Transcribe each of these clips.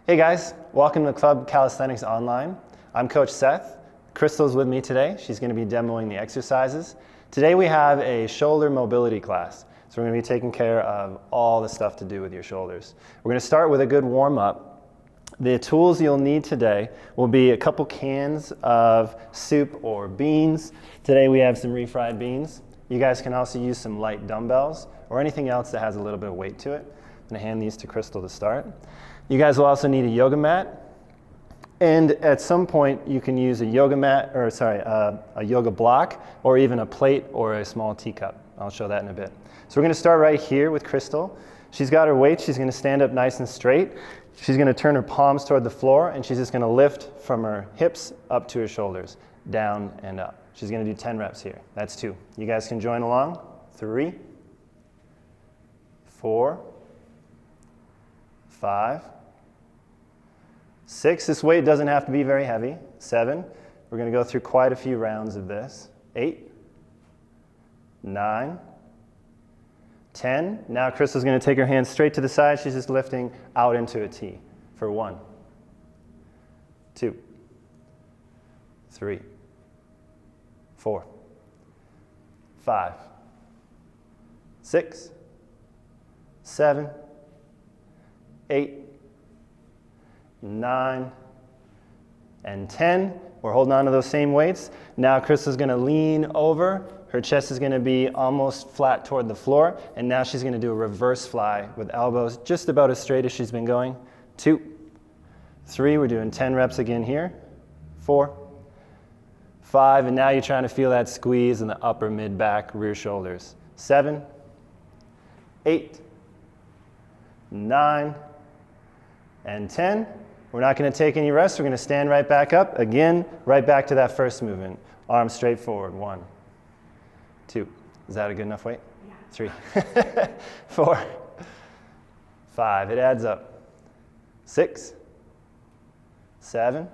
Hey guys, welcome to Club Calisthenics Online. I'm Coach Seth. Crystal's with me today. She's going to be demoing the exercises. Today we have a shoulder mobility class. So we're going to be taking care of all the stuff to do with your shoulders. We're going to start with a good warm-up. The tools you'll need today will be a couple cans of soup or beans. Today we have some refried beans. You guys can also use some light dumbbells or anything else that has a little bit of weight to it. I'm going to hand these to Crystal to start. You guys will also need a yoga mat. And at some point you can use a yoga mat, or a yoga block, or even a plate or a small teacup. I'll show that in a bit. So we're going to start right here with Crystal. She's got her weight. She's going to stand up nice and straight. She's going to turn her palms toward the floor, and she's just going to lift from her hips up to her shoulders, down and up. She's going to do 10 reps here. That's 2. You guys can join along. 3, 4, 5, 6. This weight doesn't have to be very heavy. 7. We're going to go through quite a few rounds of this. 8, 9, 10. Now Crystal's going to take her hands straight to the side. She's just lifting out into a T for 1, 2, 3, 4, 5, 6, 7, 8, 9, and 10. We're holding on to those same weights. Now Crystal's going to lean over. Her chest is going to be almost flat toward the floor. And now she's going to do a reverse fly with elbows just about as straight as she's been going. 2, 3. We're doing 10 reps again here. 4, 5. And now you're trying to feel that squeeze in the upper, mid, back, rear shoulders. 7, 8, 9, and 10. We're not going to take any rest. We're going to stand right back up. Again, right back to that first movement. Arms straight forward. 1, 2. Is that a good enough weight? Yeah. 3, 4, 5. It adds up. 6, 7,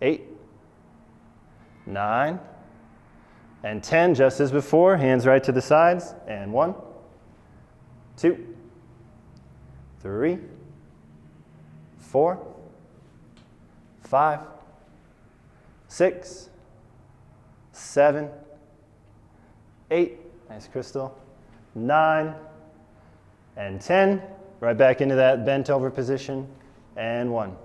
8, 9, and 10. Just as before. Hands right to the sides. And 1, 2, 3, 4, 5, 6, 7, 8, nice Crystal, 9, and 10. Right back into that bent over position. And 1,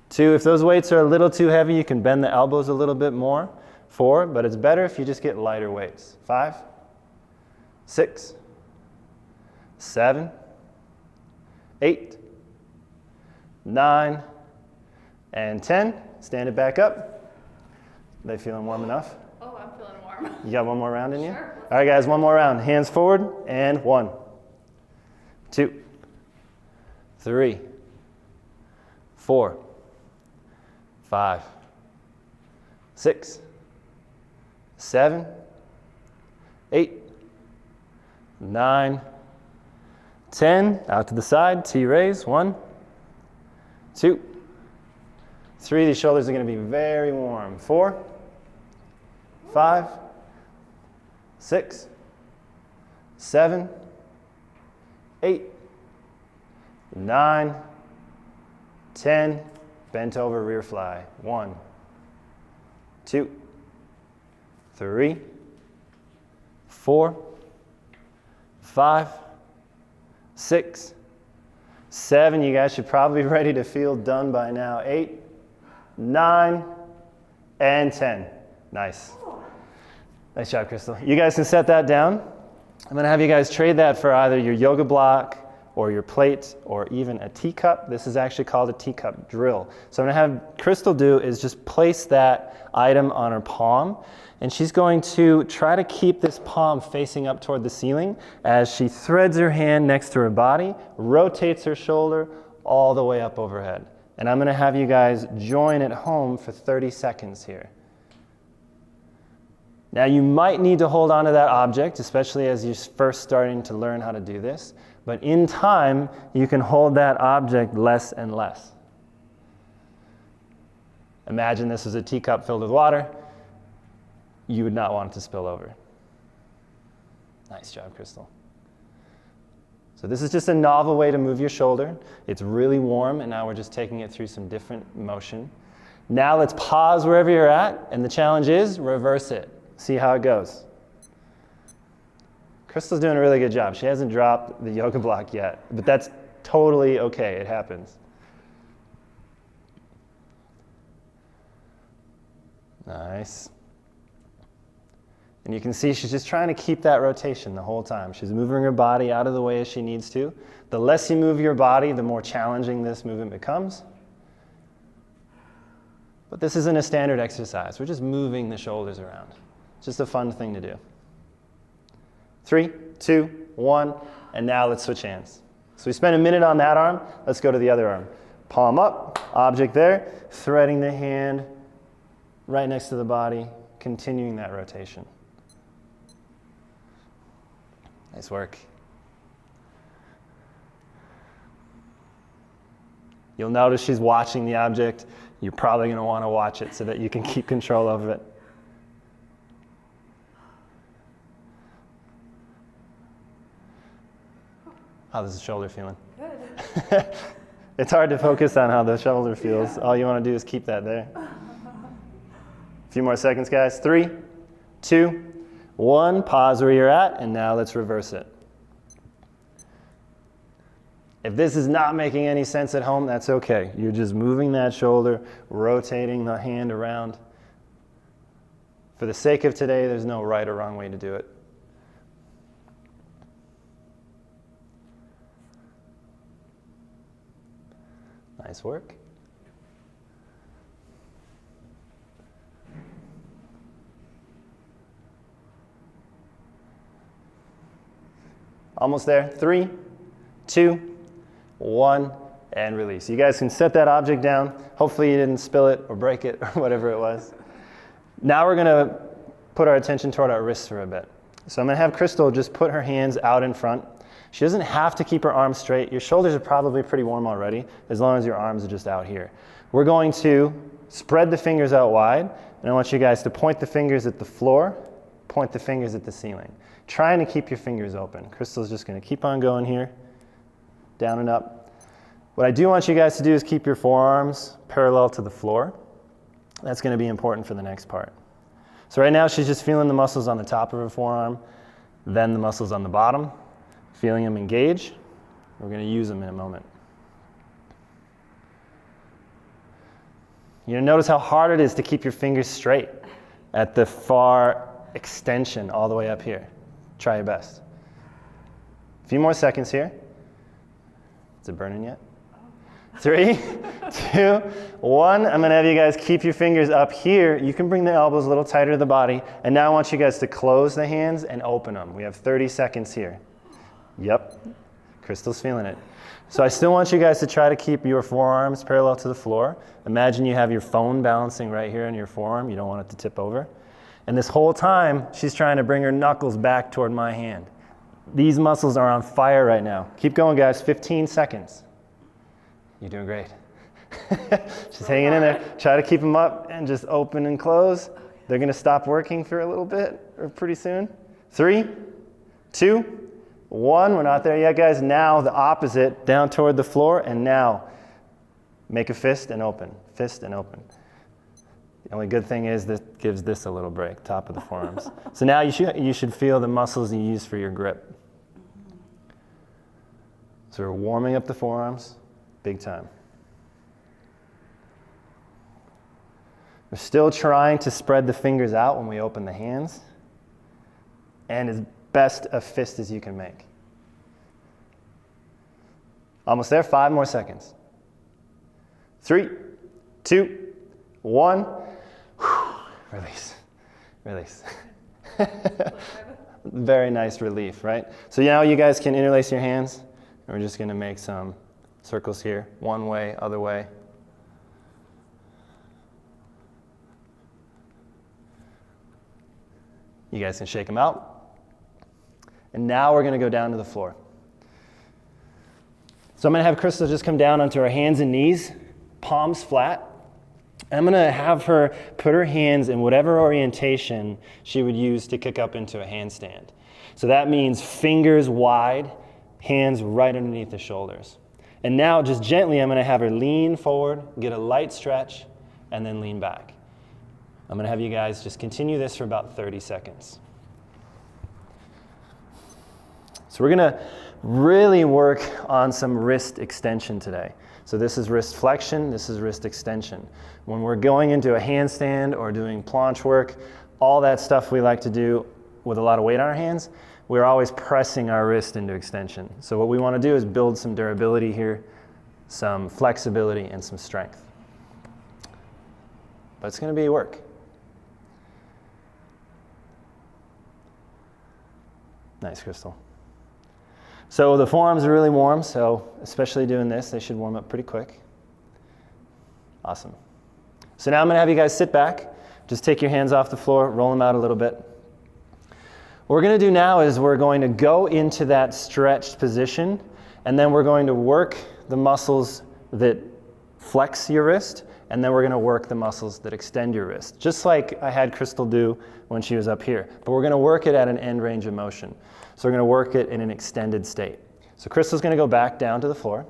2. If those weights are a little too heavy, you can bend the elbows a little bit more. 4, but it's better if you just get lighter weights. 5, 6, 7, 8, 9, and 10. Stand it back up. Are they feeling warm enough? Oh, I'm feeling warm. You got one more round in you? Sure. All right, guys, one more round. Hands forward, and 1, 2, 3, 4, 5, 6, 7, 8, 9, 10. Out to the side, T-raise. 1, 2, 3. These shoulders are going to be very warm. 4, 5, 6, 7, 8, 9, 10. Bent over rear fly. 1, 2, 3, 4, 5, 6, 7. You guys should probably be ready to feel done by now. 8, 9, and 10. Nice. Nice job, Crystal. You guys can set that down. I'm going to have you guys trade that for either your yoga block or your plate or even a teacup. This is actually called a teacup drill. So I'm going to have Crystal do is just place that item on her palm, and she's going to try to keep this palm facing up toward the ceiling as she threads her hand next to her body, rotates her shoulder all the way up overhead. And I'm going to have you guys join at home for 30 seconds here. Now you might need to hold on to that object, especially as you're first starting to learn how to do this, but in time you can hold that object less and less. Imagine this was a teacup filled with water. You would not want it to spill over. Nice job, Crystal. So So this is just a novel way to move your shoulder. It's really warm, and now we're just taking it through some different motion. Now let's pause wherever you're at, and the challenge is reverse it. See how it goes. Crystal's doing a really good job. She hasn't dropped the yoga block yet, but that's totally okay. It happens. Nice. And you can see she's just trying to keep that rotation the whole time. She's moving her body out of the way as she needs to. The less you move your body, the more challenging this movement becomes. But this isn't a standard exercise. We're just moving the shoulders around. It's just a fun thing to do. 3, 2, 1, and now let's switch hands. So we spent a minute on that arm. Let's go to the other arm. Palm up, object there, threading the hand right next to the body, continuing that rotation. Nice work. You'll notice she's watching the object. You're probably going to want to watch it so that you can keep control of it. How's the shoulder feeling? Good. It's hard to focus on how the shoulder feels. Yeah. All you want to do is keep that there. A few more seconds, guys. 3, 2, 1. Pause where you're at, and now let's reverse it. If this is not making any sense at home, that's okay. You're just moving that shoulder, rotating the hand around. For the sake of today, there's no right or wrong way to do it. Nice work. Almost there. 3, 2, 1, and release. You guys can set that object down. Hopefully you didn't spill it or break it or whatever it was. Now we're going to put our attention toward our wrists for a bit. So I'm going to have Crystal just put her hands out in front. She doesn't have to keep her arms straight. Your shoulders are probably pretty warm already, as long as your arms are just out here. We're going to spread the fingers out wide, and I want you guys to point the fingers at the floor, point the fingers at the ceiling. Trying to keep your fingers open. Crystal's just going to keep on going here, down and up. What I do want you guys to do is keep your forearms parallel to the floor. That's going to be important for the next part. So right now she's just feeling the muscles on the top of her forearm, then the muscles on the bottom, feeling them engage. We're going to use them in a moment. You're going to notice how hard it is to keep your fingers straight at the far extension all the way up here. Try your best. A few more seconds here. Is it burning yet? 3, 2, 1. I'm going to have you guys keep your fingers up here. You can bring the elbows a little tighter to the body. And now I want you guys to close the hands and open them. We have 30 seconds here. Yep. Crystal's feeling it. So I still want you guys to try to keep your forearms parallel to the floor. Imagine you have your phone balancing right here in your forearm. You don't want it to tip over. And this whole time, she's trying to bring her knuckles back toward my hand. These muscles are on fire right now. Keep going, guys. 15 seconds. You're doing great. Just hanging in there. Try to keep them up and just open and close. They're going to stop working for a little bit or pretty soon. 3, 2, 1. We're not there yet, guys. Now the opposite, down toward the floor, and now make a fist and open. Fist and open. The only good thing is this gives this a little break, top of the forearms. So now you should feel the muscles you use for your grip. So we're warming up the forearms, big time. We're still trying to spread the fingers out when we open the hands, and as best a fist as you can make. Almost there, 5 more seconds. 3, 2, 1. Release, release. Very nice relief, right? So now you guys can interlace your hands. And we're just going to make some circles here. One way, other way. You guys can shake them out. And now we're going to go down to the floor. So I'm going to have Crystal just come down onto her hands and knees, palms flat. I'm going to have her put her hands in whatever orientation she would use to kick up into a handstand. So that means fingers wide, hands right underneath the shoulders. And now just gently, I'm gonna have her lean forward, get a light stretch, and then lean back. I'm gonna have you guys just continue this for about 30 seconds. So we're gonna really work on some wrist extension today. So this is wrist flexion, this is wrist extension. When we're going into a handstand or doing planche work, all that stuff we like to do with a lot of weight on our hands, we're always pressing our wrist into extension. So what we want to do is build some durability here, some flexibility, and some strength. But it's going to be work. Nice, Crystal. So the forearms are really warm, so especially doing this, they should warm up pretty quick. Awesome. So now I'm going to have you guys sit back. Just take your hands off the floor, roll them out a little bit. What we're going to do now is we're going to go into that stretched position, and then we're going to work the muscles that flex your wrist, and then we're going to work the muscles that extend your wrist, just like I had Crystal do when she was up here. But we're going to work it at an end range of motion. So we're going to work it in an extended state. So Crystal's going to go back down to the floor,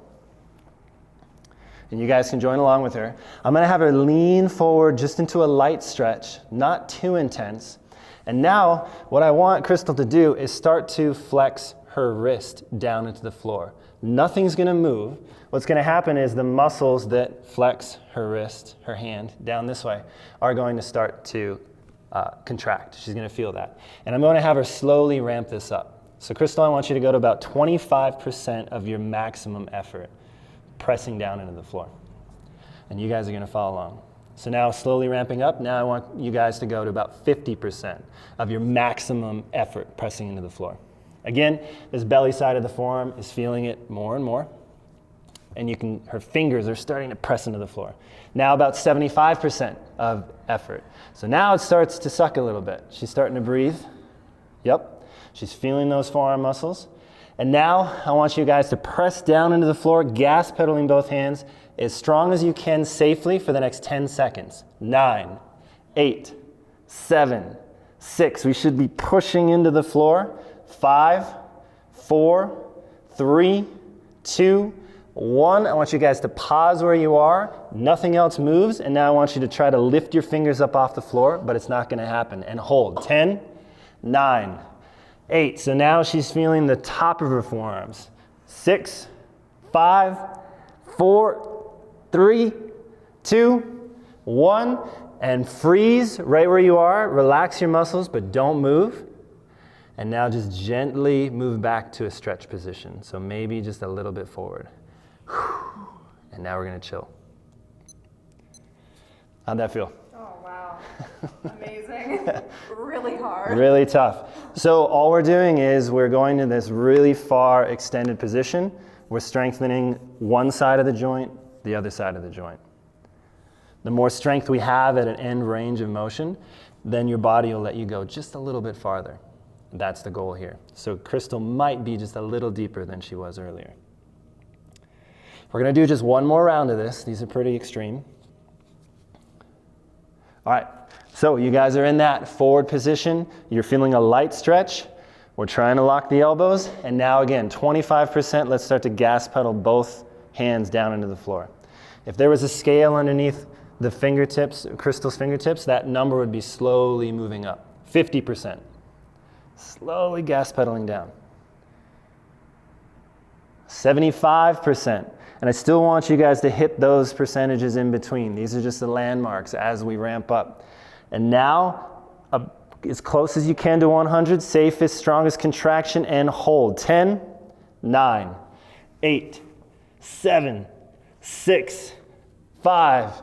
and you guys can join along with her. I'm going to have her lean forward just into a light stretch, not too intense. And now, what I want Crystal to do is start to flex her wrist down into the floor. Nothing's gonna move. What's gonna happen is the muscles that flex her wrist, her hand, down this way, are going to start to contract. She's gonna feel that. And I'm gonna have her slowly ramp this up. So Crystal, I want you to go to about 25% of your maximum effort, pressing down into the floor. And you guys are gonna follow along. So now slowly ramping up, now I want you guys to go to about 50% of your maximum effort pressing into the floor. Again, this belly side of the forearm is feeling it more and more. And you can, her fingers are starting to press into the floor. Now about 75% of effort. So now it starts to suck a little bit. She's starting to breathe. Yep, she's feeling those forearm muscles. And now I want you guys to press down into the floor, gas pedaling both hands, as strong as you can safely for the next 10 seconds. 9, 8, 7, 6. We should be pushing into the floor. 5, 4, 3, 2, 1. I want you guys to pause where you are. Nothing else moves. And now I want you to try to lift your fingers up off the floor, but it's not going to happen. And hold. 10, 9, 8. So now she's feeling the top of her forearms. 6, 5, 4, 3, 2, 1, and freeze right where you are. Relax your muscles, but don't move. And now just gently move back to a stretch position. So maybe just a little bit forward. And now we're gonna chill. How'd that feel? Oh, wow. Amazing. Really hard. Really tough. So all we're doing is we're going to this really far extended position. We're strengthening one side of the joint, the other side of the joint. The more strength we have at an end range of motion, then your body will let you go just a little bit farther. That's the goal here. So Crystal might be just a little deeper than she was earlier. We're gonna do just one more round of this. These are pretty extreme. All right, so you guys are in that forward position. You're feeling a light stretch. We're trying to lock the elbows. And now again, 25%, let's start to gas pedal both hands down into the floor. If there was a scale underneath the fingertips, Crystal's fingertips, that number would be slowly moving up. 50%. Slowly gas pedaling down. 75%. And I still want you guys to hit those percentages in between. These are just the landmarks as we ramp up. And now, as close as you can to 100, safest, strongest contraction, and hold. 10, 9, 8, 7, 6, 5,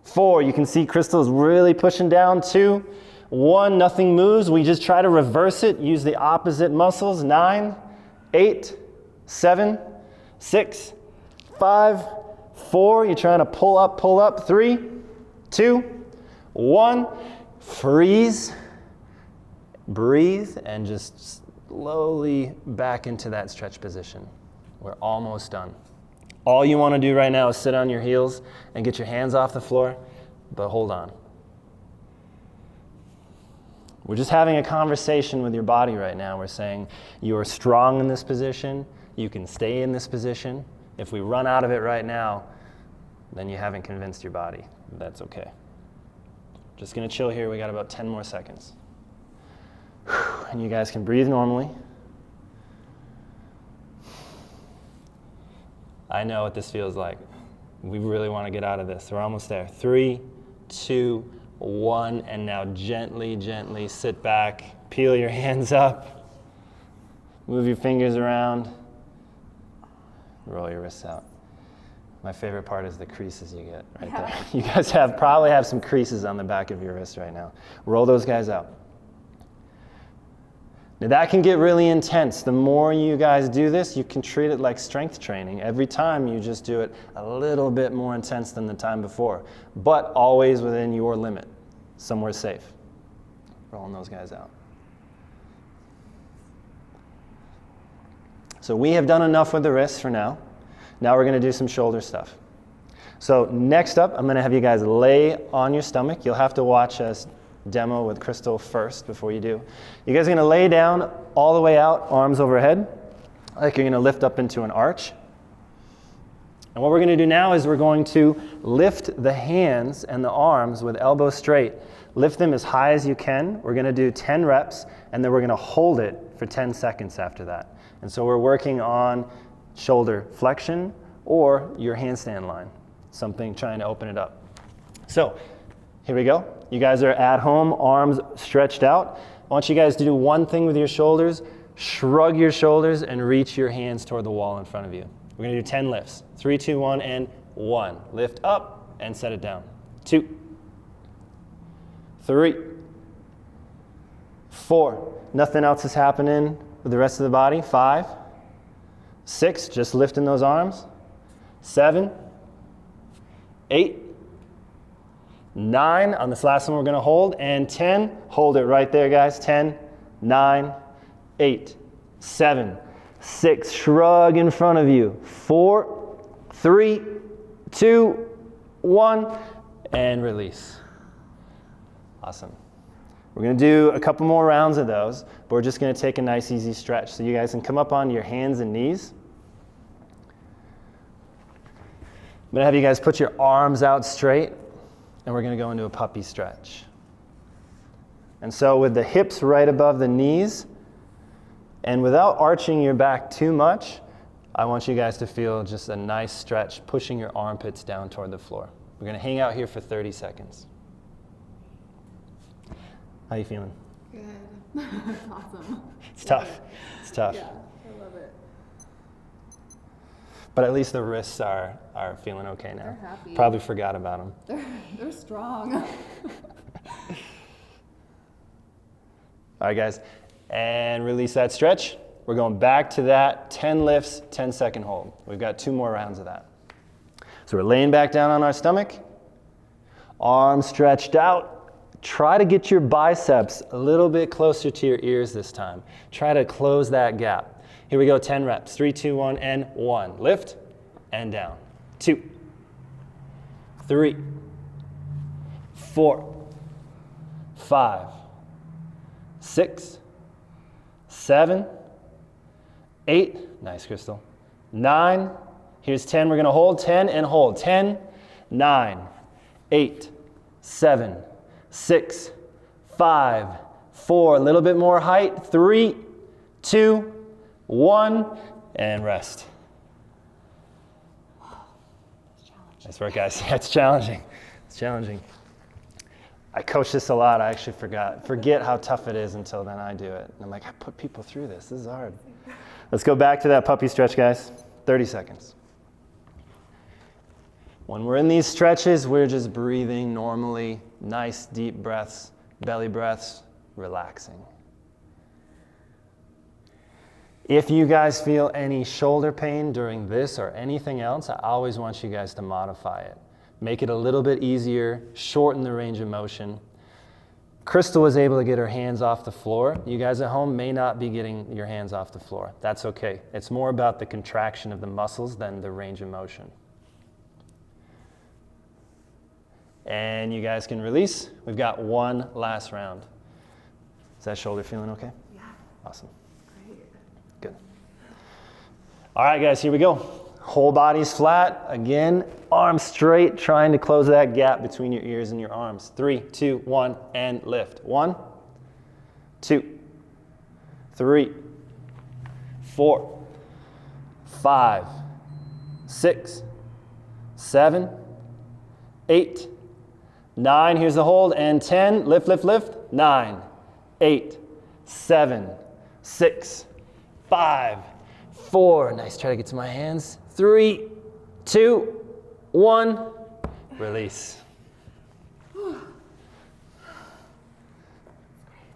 4. You can see Crystal is really pushing down. 2, 1, nothing moves. We just try to reverse it. Use the opposite muscles. 9, 8, 7, 6, 5, 4. You're trying to pull up. 3, 2, 1. Freeze. Breathe and just slowly back into that stretch position. We're almost done. All you want to do right now is sit on your heels and get your hands off the floor, but hold on. We're just having a conversation with your body right now. We're saying you're strong in this position, You can stay in this position. If we run out of it right now, then you haven't convinced your body. That's okay. Just gonna chill here. We got about 10 more seconds. And you guys can breathe normally. I know what this feels like. We really want to get out of this. We're almost there. 3, 2, 1, and now gently, gently sit back. Peel your hands up. Move your fingers around. Roll your wrists out. My favorite part is the creases you get right there. You guys probably have some creases on the back of your wrist right now. Roll those guys out. Now that can get really intense. The more you guys do this, you can treat it like strength training. Every time you just do it a little bit more intense than the time before, but always within your limit, somewhere safe. Rolling those guys out. So we have done enough with the wrists for now. Now we're going to do some shoulder stuff. So next up, I'm going to have you guys lay on your stomach. You'll have to watch us demo with Crystal first before you do. You guys are going to lay down all the way out, arms overhead, like you're going to lift up into an arch. And what we're going to do now is we're going to lift the hands and the arms with elbows straight. Lift them as high as you can. We're going to do 10 reps, and then we're going to hold it for 10 seconds after that. And so we're working on shoulder flexion or your handstand line, something trying to open it up. So here we go. You guys are at home, arms stretched out. I want you guys to do one thing with your shoulders. Shrug your shoulders and reach your hands toward the wall in front of you. We're going to do 10 lifts. 3, 2, 1, and 1. Lift up and set it down. 2, 3, 4. Nothing else is happening with the rest of the body. 5, 6, just lifting those arms. 7, 8, 9, on this last one we're going to hold, and 10, hold it right there guys. 10, 9, 8, 7, 6, shrug in front of you. 4, 3, 2, 1, and release. Awesome. We're going to do a couple more rounds of those, but we're just going to take a nice easy stretch. So you guys can come up on your hands and knees. I'm going to have you guys put your arms out straight, and we're going to go into a puppy stretch. And so with the hips right above the knees, and without arching your back too much, I want you guys to feel just a nice stretch, pushing your armpits down toward the floor. We're going to hang out here for 30 seconds. How you feeling? Good. Awesome. It's tough. It's tough. Yeah, I love it. But at least the wrists are feeling okay now. They're happy. Probably forgot about them. They're strong. All right, guys. And release that stretch. We're going back to that 10 lifts, 10-second hold. We've got 2 more rounds of that. So we're laying back down on our stomach. Arms stretched out. Try to get your biceps a little bit closer to your ears this time. Try to close that gap. Here we go, 10 reps. 3, 2, 1, and 1. Lift and down. 2, 3, 4, 5, 6, 7, 8. Nice, Crystal. 9. Here's 10. We're going to hold 10 and hold. 10, 9, 8, 7, 6, 5, 4. A little bit more height. 3, 2, 1, and rest. Nice work, guys. Yeah, it's challenging. It's challenging. I coach this a lot. I actually forget how tough it is until then I do it. And I'm like, I put people through this. This is hard. Let's go back to that puppy stretch, guys. 30 seconds. When we're in these stretches, we're just breathing normally. Nice deep breaths, belly breaths, relaxing. If you guys feel any shoulder pain during this or anything else, I always want you guys to modify it. Make it a little bit easier, shorten the range of motion. Crystal was able to get her hands off the floor. You guys at home may not be getting your hands off the floor. That's okay. It's more about the contraction of the muscles than the range of motion. And you guys can release. We've got 1 last round. Is that shoulder feeling okay? Yeah. Awesome. Great. Good. All right, guys, here we go. Whole body's flat. Again, arms straight, trying to close that gap between your ears and your arms. 3, 2, 1, and lift. 1, 2, 3, 4, 5, 6, 7, 8, 9. Here's the hold, and 10. Lift, lift, lift. 9, 8, 7, 6, 5, 4. Nice. Try to get to my hands. 3, 2, 1. Release.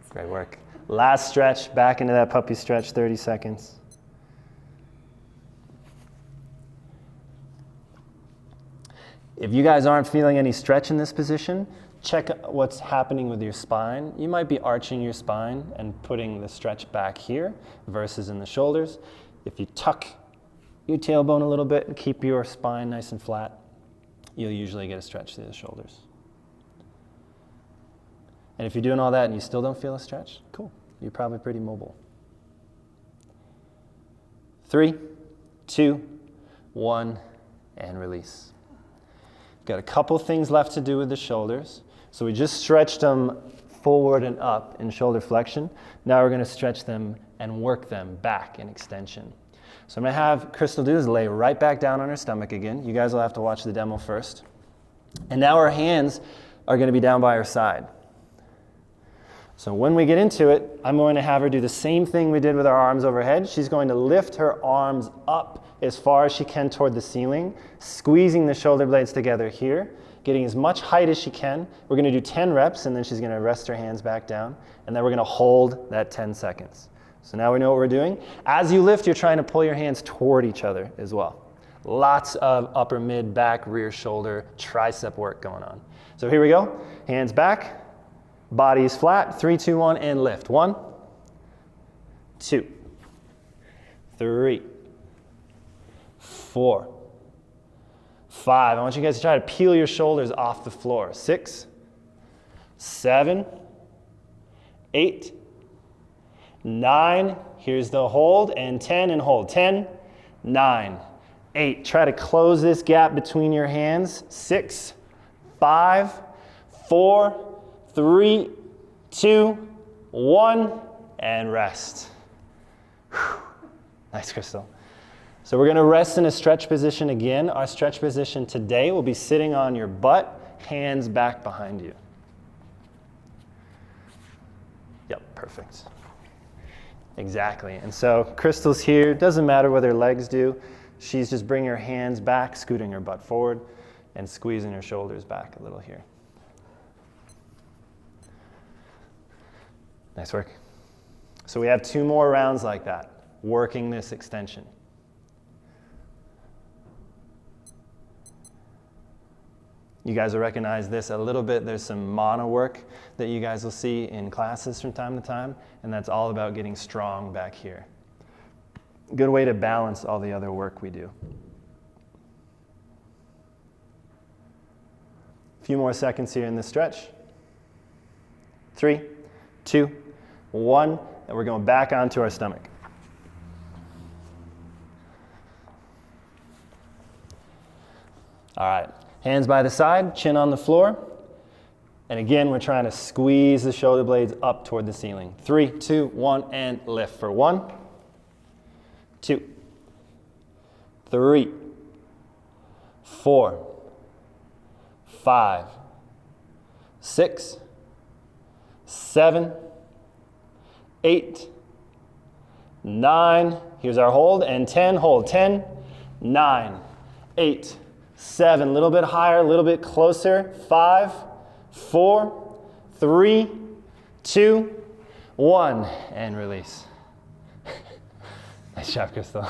Great work. Last stretch. Back into that puppy stretch. 30 seconds. If you guys aren't feeling any stretch in this position, check what's happening with your spine. You might be arching your spine and putting the stretch back here versus in the shoulders. If you tuck your tailbone a little bit and keep your spine nice and flat, you'll usually get a stretch through the shoulders. And if you're doing all that and you still don't feel a stretch, cool. You're probably pretty mobile. 3, 2, 1, and release. Got a couple things left to do with the shoulders. So we just stretched them forward and up in shoulder flexion. Now we're going to stretch them and work them back in extension. So I'm going to have Crystal do is lay right back down on her stomach again. You guys will have to watch the demo first. And now her hands are going to be down by her side. So when we get into it, I'm going to have her do the same thing we did with our arms overhead. She's going to lift her arms up as far as she can toward the ceiling, squeezing the shoulder blades together here, getting as much height as she can. We're going to do 10 reps, and then she's going to rest her hands back down, and then we're going to hold that 10 seconds. So now we know what we're doing. As you lift, you're trying to pull your hands toward each other as well. Lots of upper, mid, back, rear, shoulder, tricep work going on. So here we go. Hands back, body is flat. 3, 2, 1, and lift. 1, 2, 3, 4, 5. I want you guys to try to peel your shoulders off the floor. 6, 7, 8, 9. Here's the hold, and 10 and hold. 10, 9, 8. Try to close this gap between your hands. 6, 5, 4, 3, 2, 1, and rest. Whew. Nice, Crystal. So we're going to rest in a stretch position again. Our stretch position today will be sitting on your butt, hands back behind you. Yep, perfect. Exactly. And so Crystal's here. Doesn't matter what her legs do. She's just bringing her hands back, scooting her butt forward, and squeezing her shoulders back a little here. Nice work. So we have 2 more rounds like that, working this extension. You guys will recognize this a little bit. There's some mono work that you guys will see in classes from time to time, and that's all about getting strong back here. Good way to balance all the other work we do. A few more seconds here in this stretch. 3, 2, 1, and we're going back onto our stomach. All right. Hands by the side, chin on the floor. And again, we're trying to squeeze the shoulder blades up toward the ceiling. 3, 2, 1, and lift for 1, 2, 3, 4, 5, 6, 7, 8, 9. Here's our hold, and 10. Hold. 10, 9, 8, 7, a little bit higher, a little bit closer. 5, 4, 3, 2, 1, and release. Nice job, Crystal.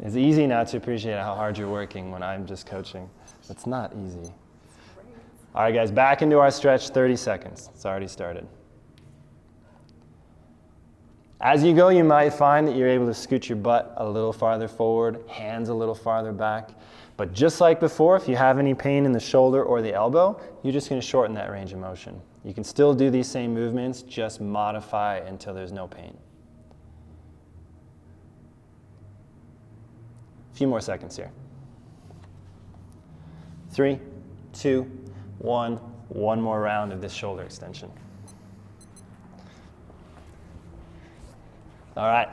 It's easy now to appreciate how hard you're working when I'm just coaching. It's not easy. All right, guys, back into our stretch, 30 seconds. It's already started. As you go, you might find that you're able to scoot your butt a little farther forward, hands a little farther back. But just like before, if you have any pain in the shoulder or the elbow, you're just going to shorten that range of motion. You can still do these same movements, just modify until there's no pain. few more seconds here. 3, 2, 1. One more round of this shoulder extension. All right,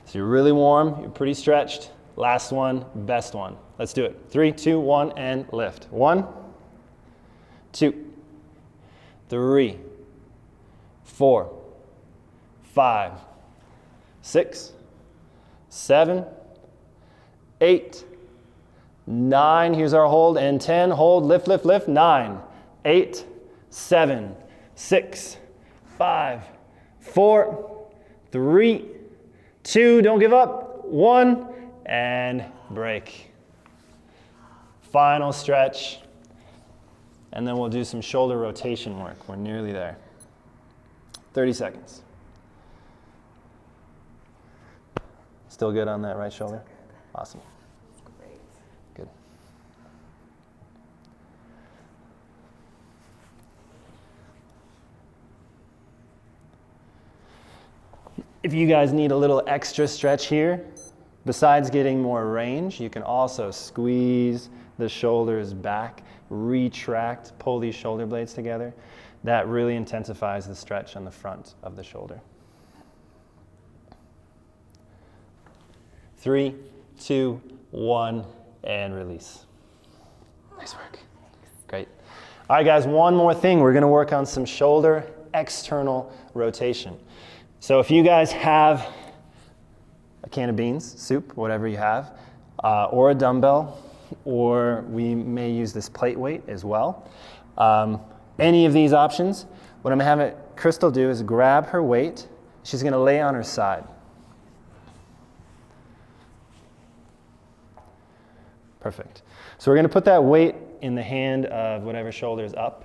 so you're really warm, you're pretty stretched. Last one, best one. Let's do it. 3, 2, 1, and lift. 1, 2, 3, 4, 5, 6, 7, 8, 9. Here's our hold, and 10. Hold, lift, lift, lift. 9, 8, 7, 6, 5, 4, 3, 2. Don't give up. 1, and break. Final stretch, and then we'll do some shoulder rotation work. We're nearly there. 30 seconds. Still good on that right shoulder? Awesome. Great. Good. If you guys need a little extra stretch here, besides getting more range, you can also squeeze the shoulders back, retract, pull these shoulder blades together. That really intensifies the stretch on the front of the shoulder. 3, 2, 1, and release. Nice work. Great. All right, guys, one more thing. We're going to work on some shoulder external rotation. So if you guys have a can of beans, soup, whatever you have, or a dumbbell, or we may use this plate weight as well. Any of these options, what I'm going to have Crystal do is grab her weight. She's going to lay on her side. Perfect. So we're going to put that weight in the hand of whatever shoulder is up.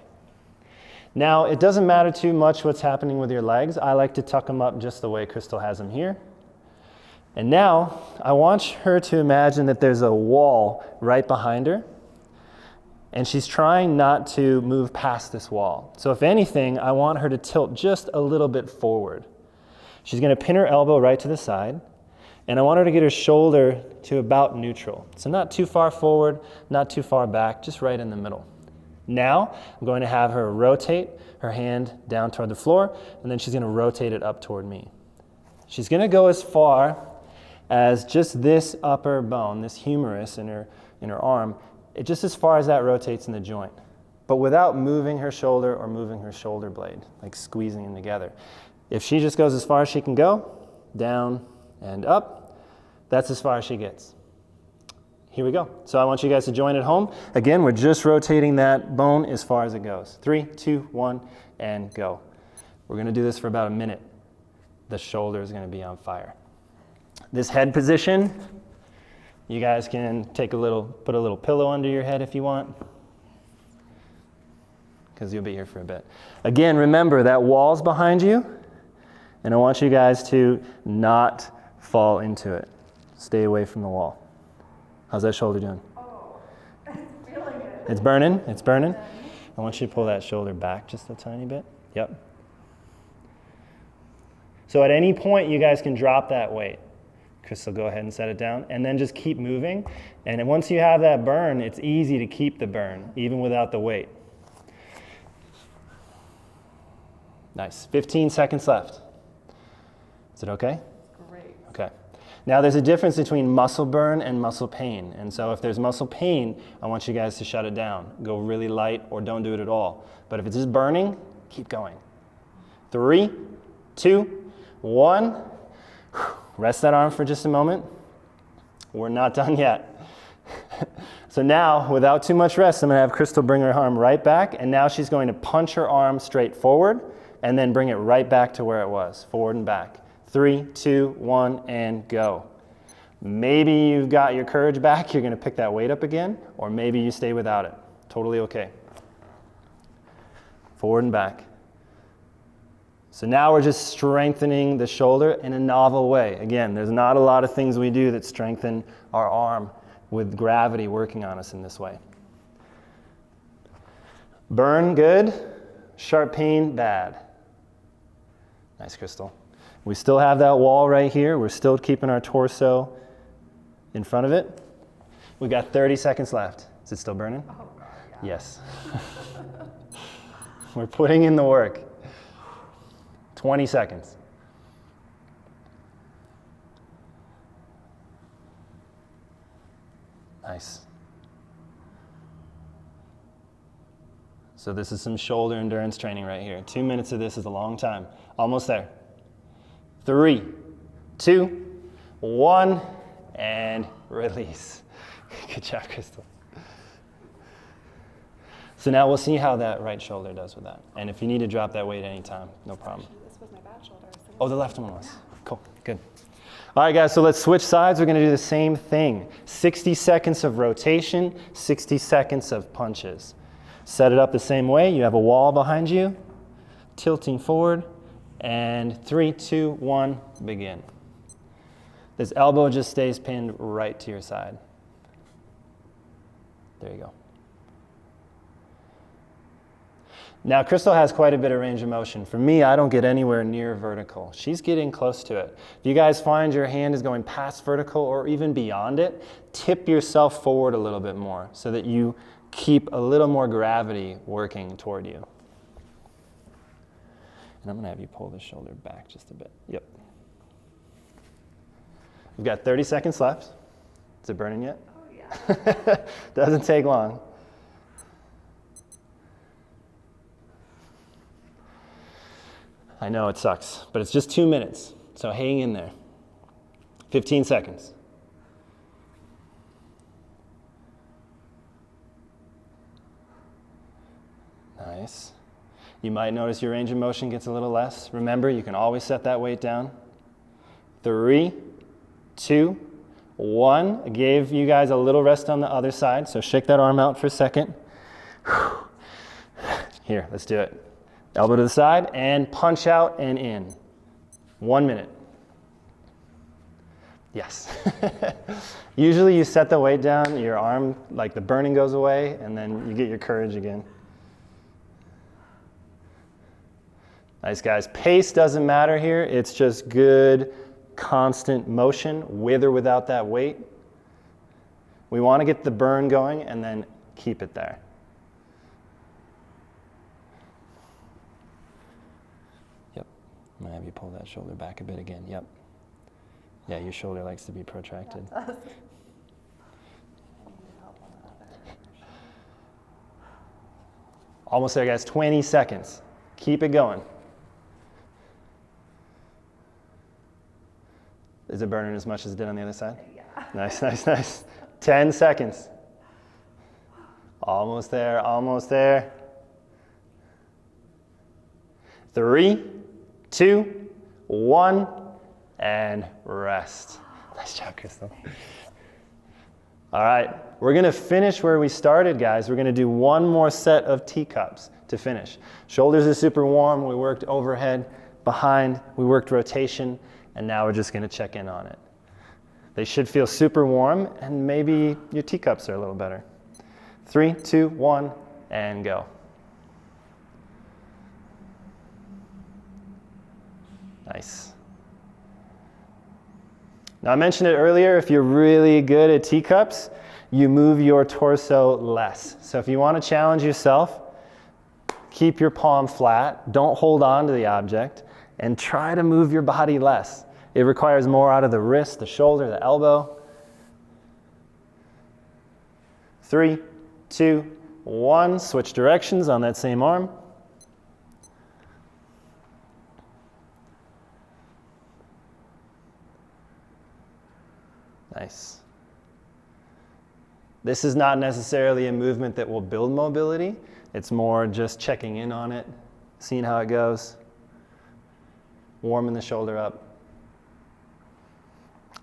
Now, it doesn't matter too much what's happening with your legs. I like to tuck them up just the way Crystal has them here. And now, I want her to imagine that there's a wall right behind her, and she's trying not to move past this wall. So if anything, I want her to tilt just a little bit forward. She's going to pin her elbow right to the side, and I want her to get her shoulder to about neutral. So not too far forward, not too far back, just right in the middle. Now, I'm going to have her rotate her hand down toward the floor, and then she's going to rotate it up toward me. She's going to go as far as just this upper bone, this humerus in her arm, just as far as that rotates in the joint, but without moving her shoulder or moving her shoulder blade, like squeezing them together. If she just goes as far as she can go, down and up, that's as far as she gets. Here we go. So I want you guys to join at home. Again, we're just rotating that bone as far as it goes. 3, 2, 1, and go. We're going to do this for about a minute. The shoulder is going to be on fire. This head position, you guys can put a little pillow under your head if you want, because you'll be here for a bit. Again, remember that wall's behind you, and I want you guys to not fall into it. Stay away from the wall. How's that shoulder doing? Oh, I'm feeling it. It's burning? It's burning? I want you to pull that shoulder back just a tiny bit. Yep. So at any point, you guys can drop that weight. Crystal, go ahead and set it down, and then just keep moving. And once you have that burn, it's easy to keep the burn, even without the weight. Nice. 15 seconds left. Is it okay? Great. Okay. Now there's a difference between muscle burn and muscle pain. And so if there's muscle pain, I want you guys to shut it down. Go really light or don't do it at all. But if it's just burning, keep going. 3, 2, 1. Rest that arm for just a moment. We're not done yet. So now, without too much rest, I'm going to have Crystal bring her arm right back, and now she's going to punch her arm straight forward and then bring it right back to where it was, forward and back. 3, 2, 1, and go. Maybe you've got your courage back, you're going to pick that weight up again, or maybe you stay without it. Totally okay. Forward and back. So now we're just strengthening the shoulder in a novel way. Again, there's not a lot of things we do that strengthen our arm with gravity working on us in this way. Burn, good. Sharp pain, bad. Nice, Crystal. We still have that wall right here. We're still keeping our torso in front of it. We got 30 seconds left. Is it still burning? Oh, God, yeah. Yes. We're putting in the work. 20 seconds. Nice. So this is some shoulder endurance training right here. 2 minutes of this is a long time. Almost there. 3, 2, 1, and release. Good job, Crystal. So now we'll see how that right shoulder does with that. And if you need to drop that weight anytime, no problem. This was my bad shoulder. Oh, the left one was. Cool, good. All right, guys, so let's switch sides. We're gonna do the same thing. 60 seconds of rotation, 60 seconds of punches. Set it up the same way. You have a wall behind you, tilting forward, and 3, 2, 1, begin. This elbow just stays pinned right to your side. There you go. Now, Crystal has quite a bit of range of motion. For me, I don't get anywhere near vertical. She's getting close to it. If you guys find your hand is going past vertical or even beyond it, tip yourself forward a little bit more so that you keep a little more gravity working toward you. And I'm gonna have you pull the shoulder back just a bit. Yep. We've got 30 seconds left. Is it burning yet? Oh, yeah. Doesn't take long. I know it sucks, but it's just 2 minutes, so hang in there. 15 seconds. Nice. You might notice your range of motion gets a little less. Remember, you can always set that weight down. 3, 2, 1. I gave you guys a little rest on the other side, so shake that arm out for a second. Here, let's do it. Elbow to the side and punch out and in. 1 minute. Yes. Usually you set the weight down, your arm, like the burning goes away, and then you get your courage again. Nice, guys. Pace doesn't matter here. It's just good, constant motion with or without that weight. We want to get the burn going and then keep it there. Yep. I'm going to have you pull that shoulder back a bit again. Yep. Yeah, your shoulder likes to be protracted. Yeah, it does. Almost there, guys. 20 seconds. Keep it going. Is it burning as much as it did on the other side? Yeah. Nice, nice, nice. 10 seconds. Almost there, almost there. 3, 2, 1, and rest. Nice job, Crystal. All right, we're gonna finish where we started, guys. We're gonna do one more set of teacups to finish. Shoulders are super warm. We worked overhead, behind, we worked rotation, and now we're just gonna check in on it. They should feel super warm, and maybe your teacups are a little better. 3, 2, 1, and go. Nice. Now I mentioned it earlier, if you're really good at teacups, you move your torso less. So if you want to challenge yourself, keep your palm flat, don't hold on to the object, and try to move your body less. It requires more out of the wrist, the shoulder, the elbow. 3, 2, 1, switch directions on that same arm. Nice. This is not necessarily a movement that will build mobility. It's more just checking in on it, seeing how it goes, warming the shoulder up.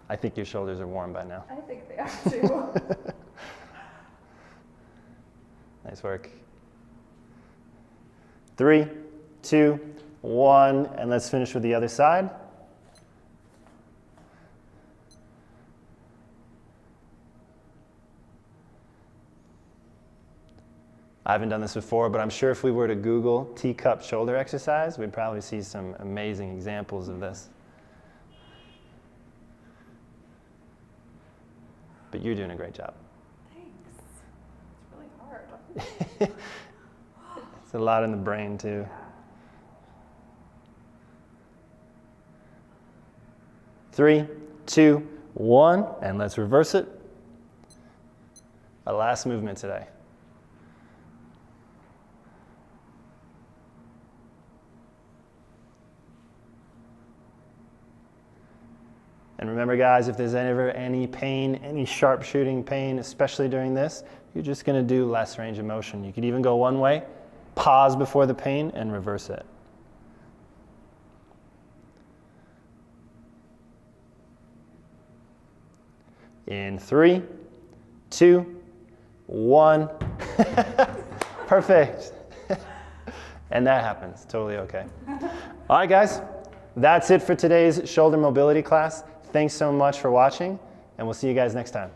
I think your shoulders are warm by now. I think they are too. Nice work. 3, 2, 1, and let's finish with the other side. I haven't done this before, but I'm sure if we were to Google teacup shoulder exercise, we'd probably see some amazing examples of this. But you're doing a great job. It's a lot in the brain too. 3, 2, 1, and let's reverse it. Our last movement today. And remember guys, if there's ever any pain, any sharp shooting pain, especially during this, you're just gonna do less range of motion. You could even go one way, pause before the pain, and reverse it. In 3, 2, 1. Perfect. And that happens, totally okay. All right guys, that's it for today's shoulder mobility class. Thanks so much for watching, and we'll see you guys next time.